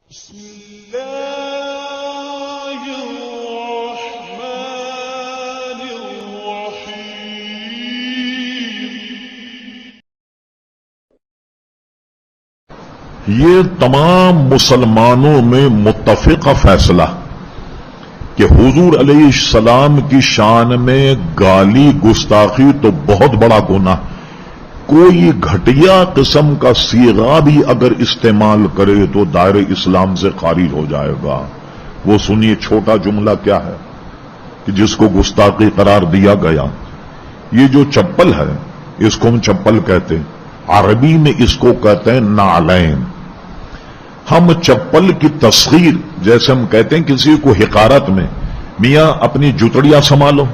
بسم الله الرحمن الرحيم یہ تمام مسلمانوں میں متفقہ فیصلہ کہ حضور علیہ السلام کی شان میں گالی گستاخی تو بہت بڑا گناہ، کوئی گھٹیا قسم کا صیغہ بھی اگر استعمال کرے تو دائرہ اسلام سے خارج ہو جائے گا۔ وہ سنیے چھوٹا جملہ کیا ہے کہ جس کو گستاخی قرار دیا گیا، یہ جو چپل ہے اس کو ہم چپل کہتے ہیں، عربی میں اس کو کہتے ہیں نعلین۔ ہم چپل کی تصغیر جیسے ہم کہتے ہیں کسی کو حقارت میں، میاں اپنی جوتڑیاں سنبھالو،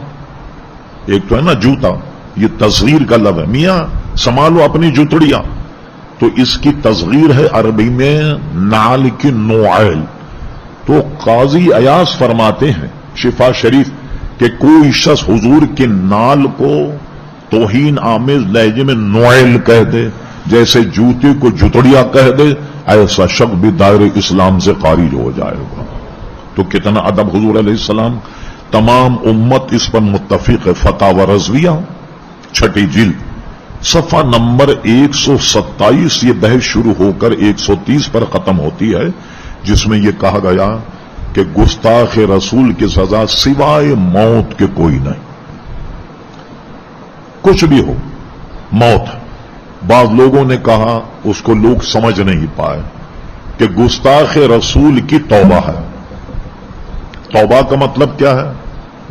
ایک تو ہے نا جوتا، یہ تصغیر کا لفظ ہے، میاں سنبھالو اپنی جوتڑیاں، تو اس کی تصغیر ہے عربی میں نعل کی نوعیل۔ تو قاضی ایاز فرماتے ہیں شفا شریف کہ کوئی شخص حضور کے نال کو توہین آمیز لہجے میں نوعیل کہہ دے، جیسے جوتے کو جوتڑیاں کہہ دے، ایسا شخص بھی دائرہ اسلام سے خارج ہو جائے گا۔ تو کتنا ادب حضور علیہ السلام، تمام امت اس پر متفق ہے۔ فتاوی رضویہ چھٹی جلد صفحہ نمبر 127 یہ بحث شروع ہو کر 130 پر ختم ہوتی ہے، جس میں یہ کہا گیا کہ گستاخ رسول کی سزا سوائے موت کے کوئی نہیں، کچھ بھی ہو موت۔ بعض لوگوں نے کہا، اس کو لوگ سمجھ نہیں پائے کہ گستاخ رسول کی توبہ ہے۔ توبہ کا مطلب کیا ہے؟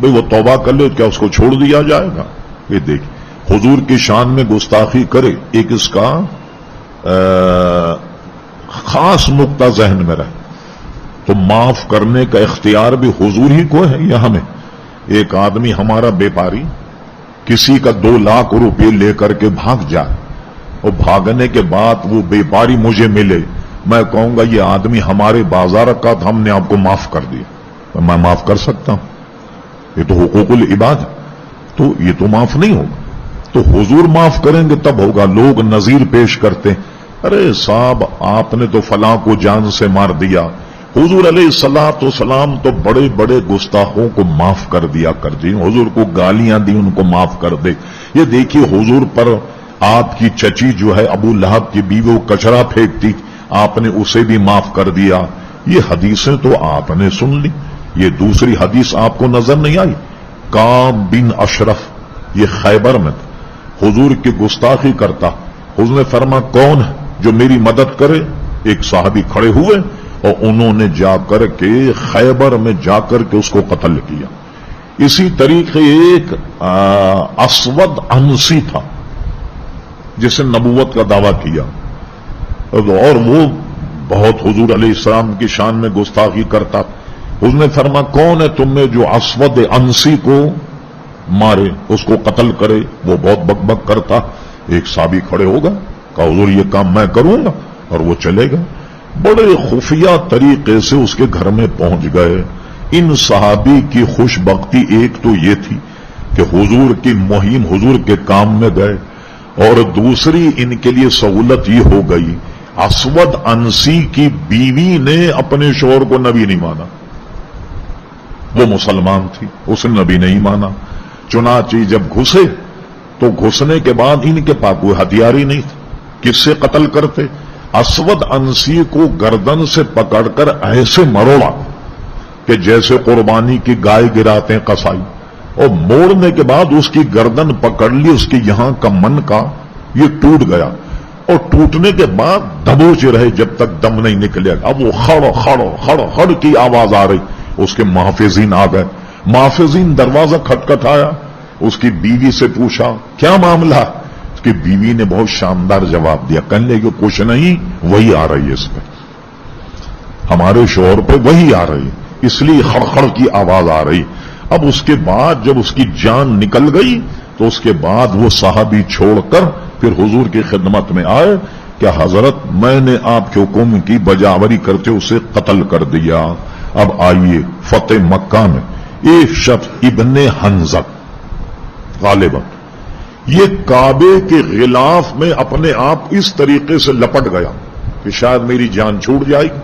بھئی وہ توبہ کر لے کیا اس کو چھوڑ دیا جائے گا؟ یہ دیکھیں، حضور کی شان میں گستاخی کرے، ایک اس کا خاص نقطہ ذہن میں رہے تو معاف کرنے کا اختیار بھی حضور ہی کو ہے یا ہمیں؟ ایک آدمی ہمارا بیپاری کسی کا 2 لاکھ روپے لے کر کے بھاگ جائے اور بھاگنے کے بعد وہ بیپاری مجھے ملے، میں کہوں گا یہ آدمی ہمارے بازار کا تھا، ہم نے آپ کو معاف کر دیا، میں معاف کر سکتا ہوں؟ یہ تو حقوق العباد ہے، تو یہ تو معاف نہیں ہوگا۔ تو حضور معاف کریں گے تب ہوگا۔ لوگ نظیر پیش کرتے ہیں، ارے صاحب آپ نے تو فلاں کو جان سے مار دیا، حضور علیہ السلام تو بڑے بڑے گستاخوں کو معاف کر دیا حضور کو گالیاں دی ان کو معاف کر دے۔ یہ دیکھیے حضور پر آپ کی چچی جو ہے ابو لہب کی بیوی، وہ کچرا پھینکتی، آپ نے اسے بھی معاف کر دیا۔ یہ حدیثیں تو آپ نے سن لی، یہ دوسری حدیث آپ کو نظر نہیں آئی؟ کعب بن اشرف یہ خیبر میں تھا، حضور کی گستاخی کرتا، حضور نے فرمایا کون ہے جو میری مدد کرے؟ ایک صحابی کھڑے ہوئے اور انہوں نے جا کر کے خیبر میں جا کر کے اس کو قتل کیا۔ اسی طریقے ایک اسود انسی تھا جس نے نبوت کا دعویٰ کیا اور وہ بہت حضور علیہ السلام کی شان میں گستاخی کرتا۔ حضور نے فرمایا کون ہے تم میں جو اسود انسی کو مارے، اس کو قتل کرے؟ وہ بہت بک بک کرتا۔ ایک صحابی کھڑے ہوگا، کہا حضور یہ کام میں کروں گا، اور وہ چلے گئے، بڑے خفیہ طریقے سے اس کے گھر میں پہنچ گئے۔ ان صحابی کی خوش بختی ایک تو یہ تھی کہ حضور کی مہم حضور کے کام میں گئے، اور دوسری ان کے لیے سہولت یہ ہو گئی اسود انسی کی بیوی نے اپنے شوہر کو نبی نہیں مانا، وہ مسلمان تھی، اس نے نبی نہیں مانا۔ چنانچہ جب گھسے تو گھسنے کے بعد ان کے پاس کوئی ہتھیار ہی نہیں تھا، کس سے قتل کرتے؟ اسود انسی کو گردن سے پکڑ کر ایسے مروڑا کہ جیسے قربانی کی گائے گراتے ہیں قصائی، اور موڑنے کے بعد اس کی گردن پکڑ لی، اس کے یہاں کا من کا یہ ٹوٹ گیا، اور ٹوٹنے کے بعد دبوچے رہے جب تک دم نہیں نکلے۔ اب وہ خڑ خڑ خڑ خڑ کی آواز آ رہی، اس کے محافظین آ گئے، محافظین دروازہ کھٹکھٹایا، اس کی بیوی سے پوچھا کیا معاملہ؟ اس کی بیوی نے بہت شاندار جواب دیا، کہنے لگی کچھ نہیں، وہی آ رہی ہے، اس پہ ہمارے شوہر پہ وہی آ رہی ہے، اس لیے خڑخڑ کی آواز آ رہی۔ اب اس کے بعد جب اس کی جان نکل گئی تو اس کے بعد وہ صحابی چھوڑ کر پھر حضور کی خدمت میں آئے کہ حضرت میں نے آپ کے حکم کی بجاوری کرتے اسے قتل کر دیا۔ اب آئیے فتح مکہ میں ایک شخص ابن حنظب غالباً یہ کعبے کے غلاف میں اپنے آپ اس طریقے سے لپٹ گیا کہ شاید میری جان چھوٹ جائے گی،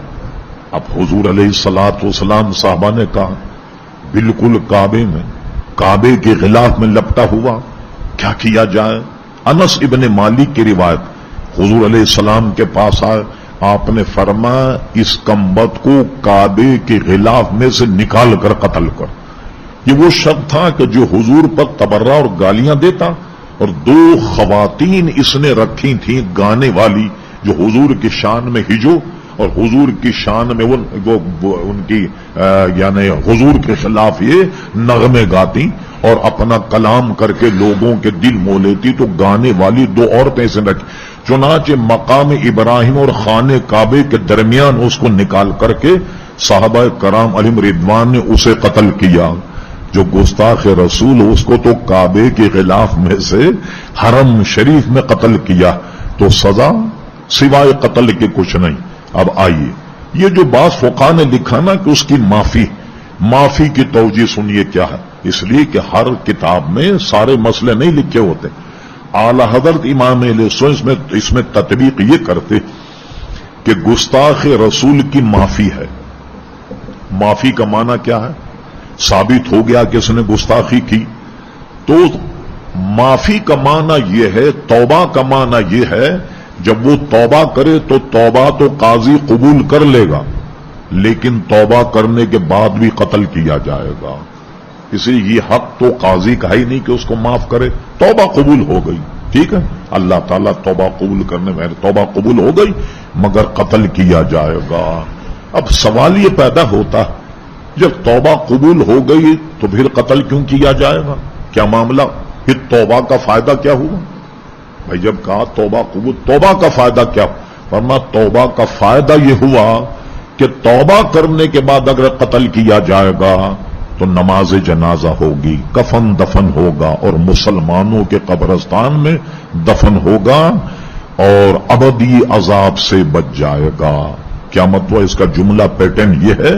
اب حضور علیہ الصلوۃ والسلام صحابہ نے کہا بالکل کعبے کے غلاف میں لپٹا ہوا، کیا کیا جائے؟ انس ابن مالک کی روایت، حضور علیہ السلام کے پاس آئے، آپ نے فرمایا اس کمبخت کو کعبے کے غلاف میں سے نکال کر قتل کر۔ یہ وہ شخص تھا کہ جو حضور پر تبرہ اور گالیاں دیتا، اور 2 خواتین اس نے رکھی تھیں گانے والی جو حضور کی شان میں ہجو اور حضور کی شان میں ان کی یعنی حضور کے خلاف یہ نغمے گاتی اور اپنا کلام کر کے لوگوں کے دل مو لیتی، تو گانے والی 2 عورتیں اسے رکھی۔ چنانچہ مقام ابراہیم اور خانے کعبے کے درمیان اس کو نکال کر کے صحابہ کرام علیہم رضوان نے اسے قتل کیا۔ جو گستاخ رسول اس کو تو کعبے کے غلاف میں سے حرم شریف میں قتل کیا، تو سزا سوائے قتل کے کچھ نہیں۔ اب آئیے، یہ جو بعض فقہا نے لکھا نا کہ اس کی معافی کی توجیہ سنیے کیا ہے، اس لیے کہ ہر کتاب میں سارے مسئلے نہیں لکھے ہوتے۔ اعلی حضرت امام اہل سنت اس میں تطبیق یہ کرتے کہ گستاخ رسول کی معافی ہے۔ معافی کا معنی کیا ہے؟ ثابت ہو گیا کہ اس نے گستاخی کی، تو معافی کا معنی یہ ہے، توبہ کا معنی یہ ہے، جب وہ توبہ کرے تو توبہ تو قاضی قبول کر لے گا، لیکن توبہ کرنے کے بعد بھی قتل کیا جائے گا۔ اسی یہ حق تو قاضی کا ہی نہیں کہ اس کو معاف کرے، توبہ قبول ہو گئی، ٹھیک ہے، اللہ تعالیٰ توبہ قبول کرنے میں توبہ قبول ہو گئی، مگر قتل کیا جائے گا۔ اب سوال یہ پیدا ہوتا ہے جب توبہ قبول ہو گئی تو پھر قتل کیوں کیا جائے گا؟ کیا معاملہ؟ پھر توبہ کا فائدہ کیا ہوا؟ بھائی جب کہا توبہ قبول، توبہ کا فائدہ کیا؟ ورنہ توبہ کا فائدہ یہ ہوا کہ توبہ کرنے کے بعد اگر قتل کیا جائے گا تو نماز جنازہ ہوگی، کفن دفن ہوگا اور مسلمانوں کے قبرستان میں دفن ہوگا اور ابدی عذاب سے بچ جائے گا۔ کیا مطلب اس کا جملہ پیٹرن یہ ہے،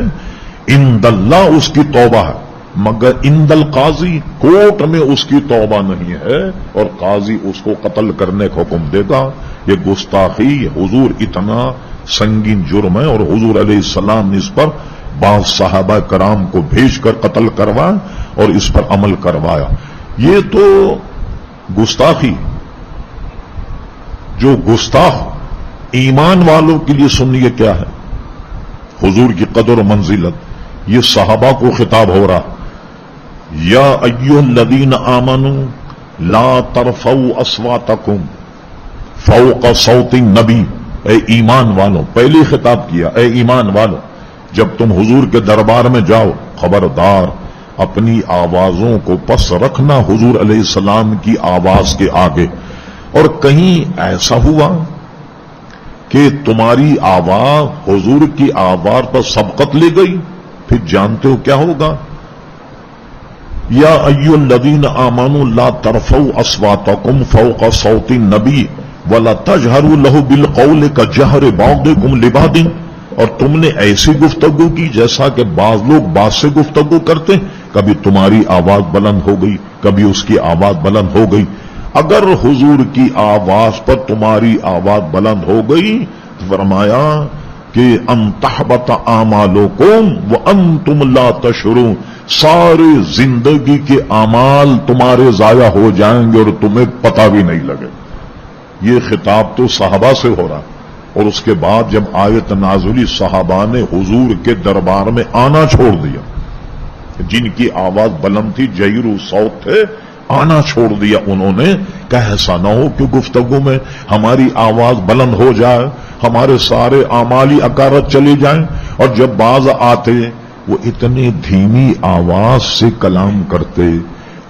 عند اللہ اس کی توبہ ہے، مگر عند القاضی کورٹ میں اس کی توبہ نہیں ہے اور قاضی اس کو قتل کرنے کا حکم دے گا۔ یہ گستاخی حضور اتنا سنگین جرم ہے، اور حضور علیہ السلام نے اس پر بعض صحابہ کرام کو بھیج کر قتل کروایا اور اس پر عمل کروایا۔ یہ تو گستاخی، جو گستاخ ایمان والوں کے لیے سنیے کیا ہے، حضور کی قدر و منزلت، یہ صحابہ کو خطاب ہو رہا، یا ایھا الذین آمنوا لا ترفعوا اصواتکم فوق صوت النبی، اے ایمان والوں، پہلے خطاب کیا، اے ایمان والوں جب تم حضور کے دربار میں جاؤ خبردار اپنی آوازوں کو پس رکھنا حضور علیہ السلام کی آواز کے آگے۔ اور کہیں ایسا ہوا کہ تمہاری آواز حضور کی آواز پر سبقت لے گئی، پھر جانتے ہو کیا ہوگا، یا ایھا الذین آمنوا لا ترفعوا اصواتکم فوق صوت النبی ولا تجہروا لہ بالقول کجہر بعضکم لبعض، اور تم نے ایسی گفتگو کی جیسا کہ بعض لوگ بعض سے گفتگو کرتے، کبھی تمہاری آواز بلند ہو گئی، کبھی اس کی آواز بلند ہو گئی۔ اگر حضور کی آواز پر تمہاری آواز بلند ہو گئی، فرمایا کہ ان تحبط اعمالکم وانتم لا تشعرون، سارے زندگی کے اعمال تمہارے ضائع ہو جائیں گے اور تمہیں پتہ بھی نہیں لگے۔ یہ خطاب تو صحابہ سے ہو رہا، اور اس کے بعد جب آیت نازلی صحابہ نے حضور کے دربار میں آنا چھوڑ دیا، جن کی آواز بلند تھی، جہیر صوت تھے، آنا چھوڑ دیا انہوں نے کہ ایسا نہ ہو کہ گفتگو میں ہماری آواز بلند ہو جائے، ہمارے سارے اعمالی اکارت چلے جائیں۔ اور جب بعض آتے وہ اتنی دھیمی آواز سے کلام کرتے،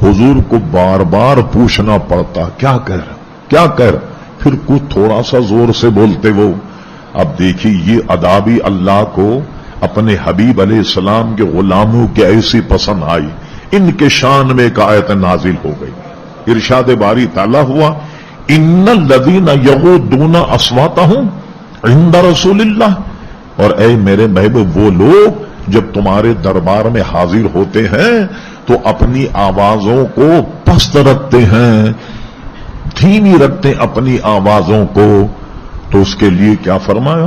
حضور کو بار بار پوچھنا پڑتا کیا کہہ رہا، کیا کہہ رہا، پھر کچھ تھوڑا سا زور سے بولتے وہ۔ اب دیکھیے یہ ادابی اللہ کو اپنے حبیب علیہ السلام کے غلاموں کی ایسی پسند آئی، ان کے شان میں ایک آیت نازل ہو گئی، ارشاد باری تعالیٰ ہوا، ان الذین یغضون اصواتہم عند رسول اللہ، اور اے میرے محبوب وہ لوگ جب تمہارے دربار میں حاضر ہوتے ہیں تو اپنی آوازوں کو پست رکھتے ہیں، دھیمی رکھتے اپنی آوازوں کو، تو اس کے لیے کیا فرمایا،